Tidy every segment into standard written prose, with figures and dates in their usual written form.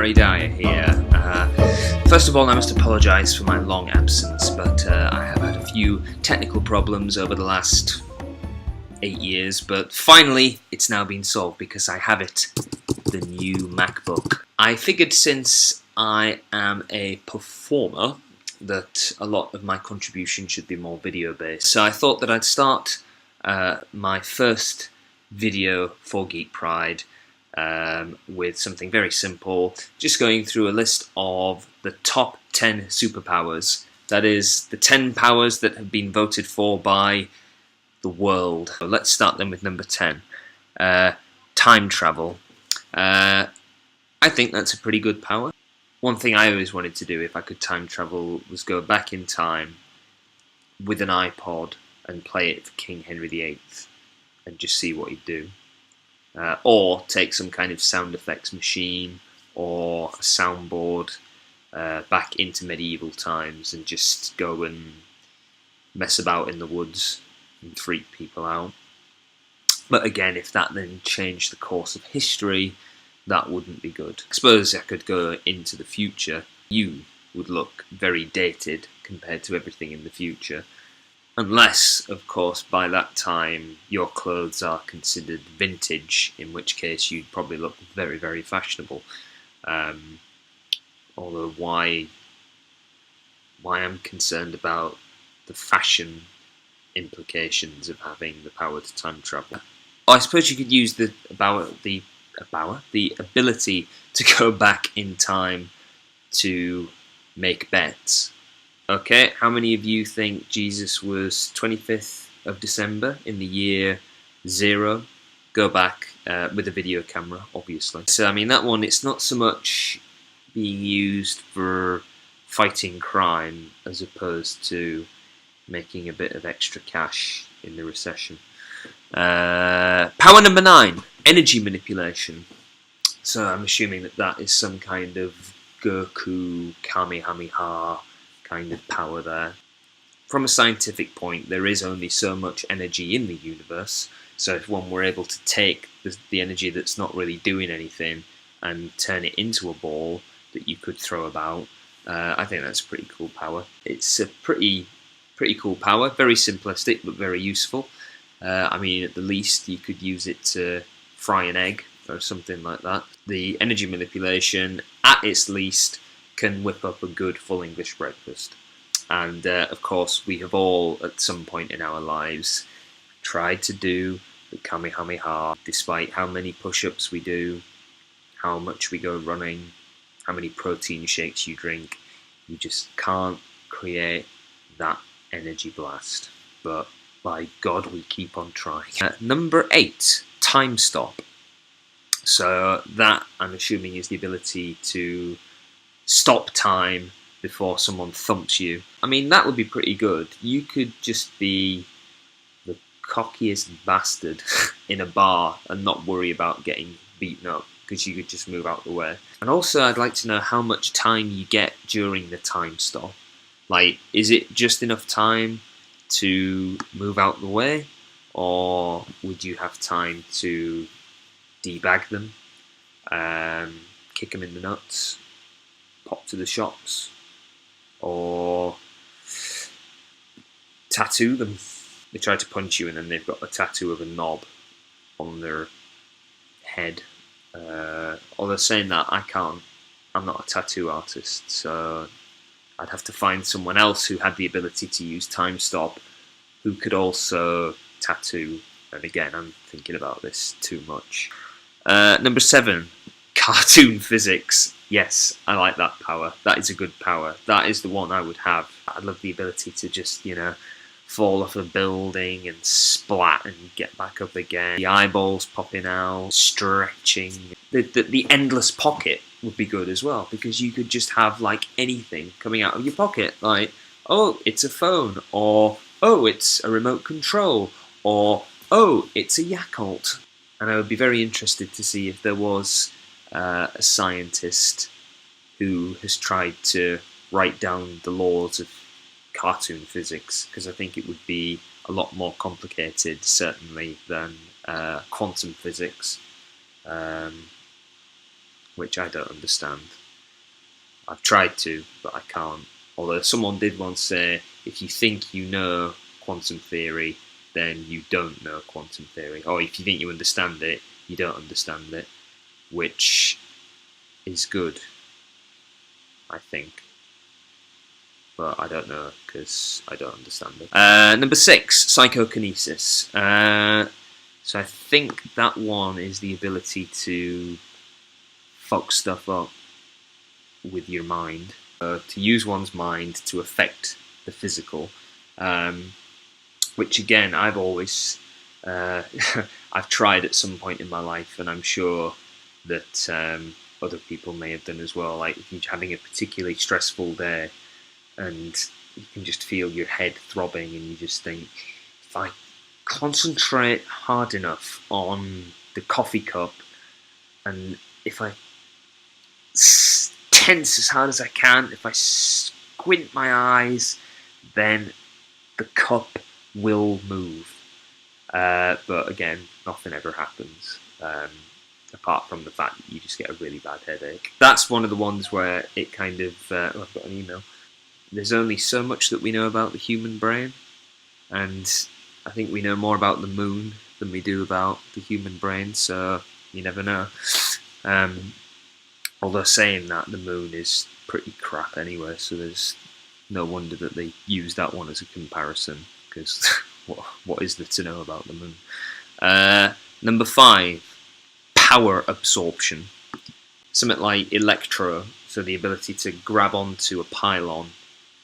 Gary Dyer here. First of all, I must apologise for my long absence, but I have had a few technical problems over the last 8 years, but finally it's now been solved because I have it, the new MacBook. I figured since I am a performer that a lot of my contribution should be more video based, so I thought that I'd start my first video for Geek Pride with something very simple, just going through a list of the top 10 superpowers. That is, the 10 powers that have been voted for by the world. So let's start then with number 10. Time travel. I think that's a pretty good power. One thing I always wanted to do if I could time travel was go back in time with an iPod and play it for King Henry VIII and just see what he'd do. Or take some kind of sound effects machine or a soundboard back into medieval times and just go and mess about in the woods and freak people out. But again, if that then changed the course of history, that wouldn't be good. I suppose I could go into the future. You would look very dated compared to everything in the future. Unless, of course, by that time your clothes are considered vintage, in which case you'd probably look very, very fashionable. Although why I'm concerned about the fashion implications of having the power to time travel. I suppose you could use the ability to go back in time to make bets. Okay, how many of you think Jesus was 25th of December in the year 0? Go back with a video camera, obviously. So, I mean, that one, it's not so much being used for fighting crime as opposed to making a bit of extra cash in the recession. Power number 9, energy manipulation. So I'm assuming that that is some kind of Goku Kamehameha kind of power there. From a scientific point, there is only so much energy in the universe, so if one were able to take the energy that's not really doing anything and turn it into a ball that you could throw about, I think that's a pretty cool power. It's a pretty cool power, very simplistic but very useful. I mean, at the least you could use it to fry an egg or something like that. The energy manipulation, at its least, can whip up a good full English breakfast. And of course, we have all, at some point in our lives, tried to do the Kamehameha, despite how many push-ups we do, how much we go running, how many protein shakes you drink. You just can't create that energy blast. But by God, we keep on trying. Number 8, time stop. So that, I'm assuming, is the ability to stop time before someone thumps you. I mean, that would be pretty good. You could just be the cockiest bastard in a bar and not worry about getting beaten up because you could just move out the way. And also, I'd like to know how much time you get during the time stop. Like, is it just enough time to move out the way, or would you have time to debag them, kick them in the nuts, pop to the shops, or tattoo them? They try to punch you and then they've got a tattoo of a knob on their head. Although saying that, I'm not a tattoo artist, so I'd have to find someone else who had the ability to use time stop who could also tattoo. And again, I'm thinking about this too much. Number 7, cartoon physics. Yes, I like that power. That is a good power. That is the one I would have. I'd love the ability to just, fall off a building and splat and get back up again. The eyeballs popping out, stretching. The endless pocket would be good as well, because you could just have like anything coming out of your pocket. Like, oh, it's a phone, or oh, it's a remote control, or oh, it's a Yakult. And I would be very interested to see if there was a scientist who has tried to write down the laws of cartoon physics, because I think it would be a lot more complicated, certainly, than quantum physics. which I don't understand. I've tried to, but I can't. Although someone did once say, if you think you know quantum theory, then you don't know quantum theory. Or if you think you understand it, you don't understand it. Which is good, I think. But I don't know, because I don't understand it. Number 6, Psychokinesis. So I think that one is the ability to fuck stuff up with your mind. To use one's mind to affect the physical. Which again, I've always... I've tried at some point in my life, and I'm sure that other people may have done as well. Like if you're having a particularly stressful day, and you can just feel your head throbbing, and you just think, if I concentrate hard enough on the coffee cup, and if I tense as hard as I can, if I squint my eyes, then the cup will move. But again, nothing ever happens. Apart from the fact that you just get a really bad headache. That's one of the ones where it kind of... oh, I've got an email. There's only so much that we know about the human brain, and I think we know more about the moon than we do about the human brain, so you never know. Although saying that, the moon is pretty crap anyway, so there's no wonder that they use that one as a comparison, because what is there to know about the moon? Number 5, power absorption. Something like electro, so the ability to grab onto a pylon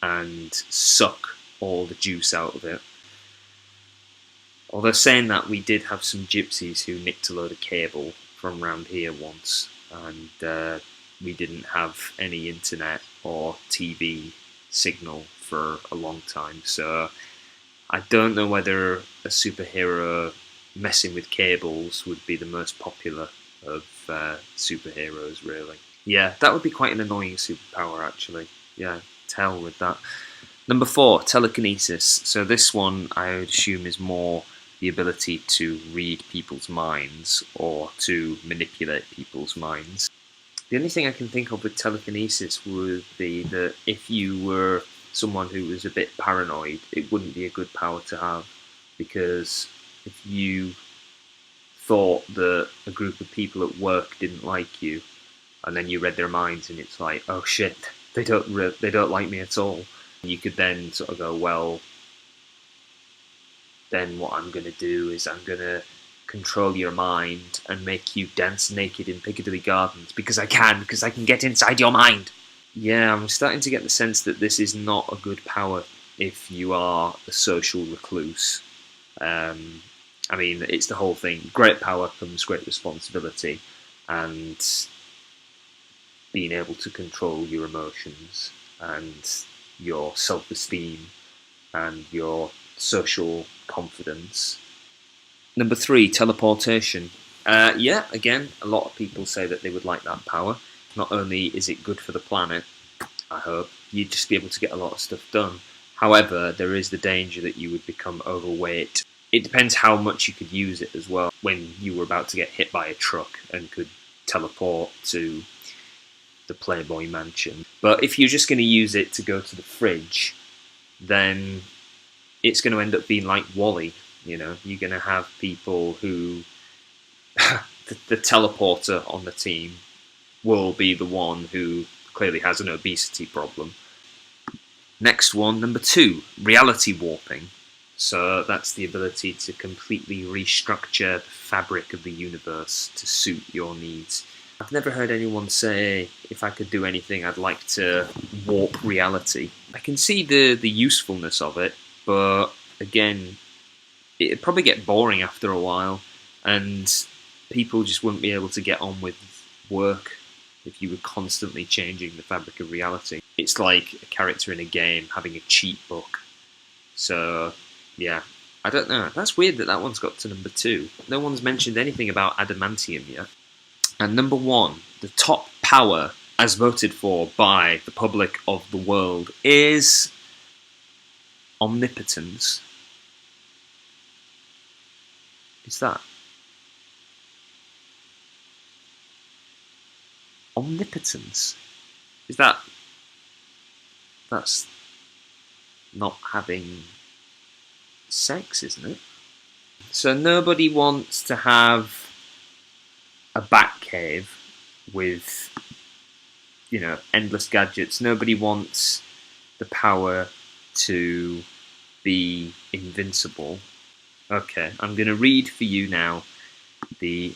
and suck all the juice out of it. Although saying that, we did have some gypsies who nicked a load of cable from around here once, and we didn't have any internet or TV signal for a long time, so I don't know whether a superhero messing with cables would be the most popular of superheroes, really. Yeah, that would be quite an annoying superpower, actually. Yeah, to hell with that. Number 4, telekinesis. So this one, I would assume, is more the ability to read people's minds or to manipulate people's minds. The only thing I can think of with telekinesis would be that if you were someone who was a bit paranoid, it wouldn't be a good power to have, because if you thought that a group of people at work didn't like you, and then you read their minds, and it's like, oh shit, they don't like me at all. You could then sort of go, well, then what I'm going to do is I'm going to control your mind and make you dance naked in Piccadilly Gardens because I can get inside your mind. Yeah, I'm starting to get the sense that this is not a good power if you are a social recluse. I mean, it's the whole thing. Great power comes great responsibility, and being able to control your emotions and your self-esteem and your social confidence. Number 3, teleportation. Yeah, again, a lot of people say that they would like that power. Not only is it good for the planet, I hope, you'd just be able to get a lot of stuff done. However, there is the danger that you would become overweight. It depends how much you could use it as well. When you were about to get hit by a truck and could teleport to the Playboy Mansion. But if you're just going to use it to go to the fridge, then it's going to end up being like Wall-E. You know, you're going to have people who... the teleporter on the team will be the one who clearly has an obesity problem. Next one, number 2, reality warping. So that's the ability to completely restructure the fabric of the universe to suit your needs. I've never heard anyone say, if I could do anything, I'd like to warp reality. I can see the usefulness of it, but again, it'd probably get boring after a while, and people just wouldn't be able to get on with work if you were constantly changing the fabric of reality. It's like a character in a game having a cheat book. So, yeah, I don't know. That's weird that that one's got to number 2. No one's mentioned anything about adamantium yet. And number 1, the top power, as voted for by the public of the world, is omnipotence. Is that? Omnipotence. That's not having sex, isn't it? So nobody wants to have a bat cave with, you know, endless gadgets. Nobody wants the power to be invincible. Okay, I'm going to read for you now the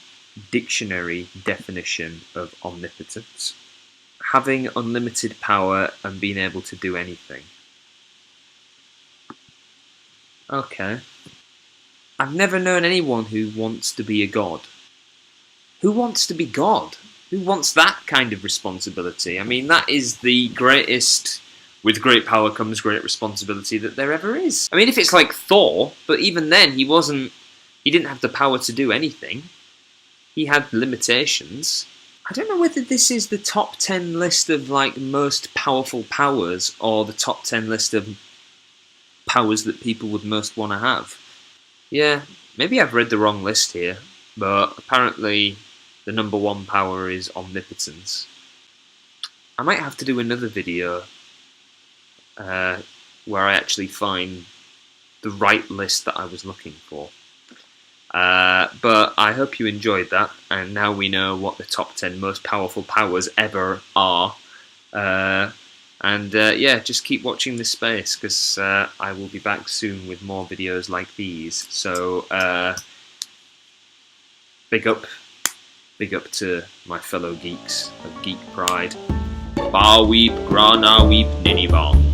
dictionary definition of omnipotence. Having unlimited power and being able to do anything. Okay. I've never known anyone who wants to be a god. Who wants to be God? Who wants that kind of responsibility? I mean, that is the greatest, with great power comes great responsibility that there ever is. I mean, if it's like Thor, but even then he didn't have the power to do anything. He had limitations. I don't know whether this is the top 10 list of like most powerful powers or the top 10 list of powers that people would most want to have. Yeah, maybe I've read the wrong list here, but apparently the number one power is omnipotence. I might have to do another video where I actually find the right list that I was looking for. But I hope you enjoyed that, and now we know what the top 10 most powerful powers ever are. Yeah, just keep watching this space, because I will be back soon with more videos like these. So, big up to my fellow geeks of Geek Pride. Bar weep, grana weep, ninny bong.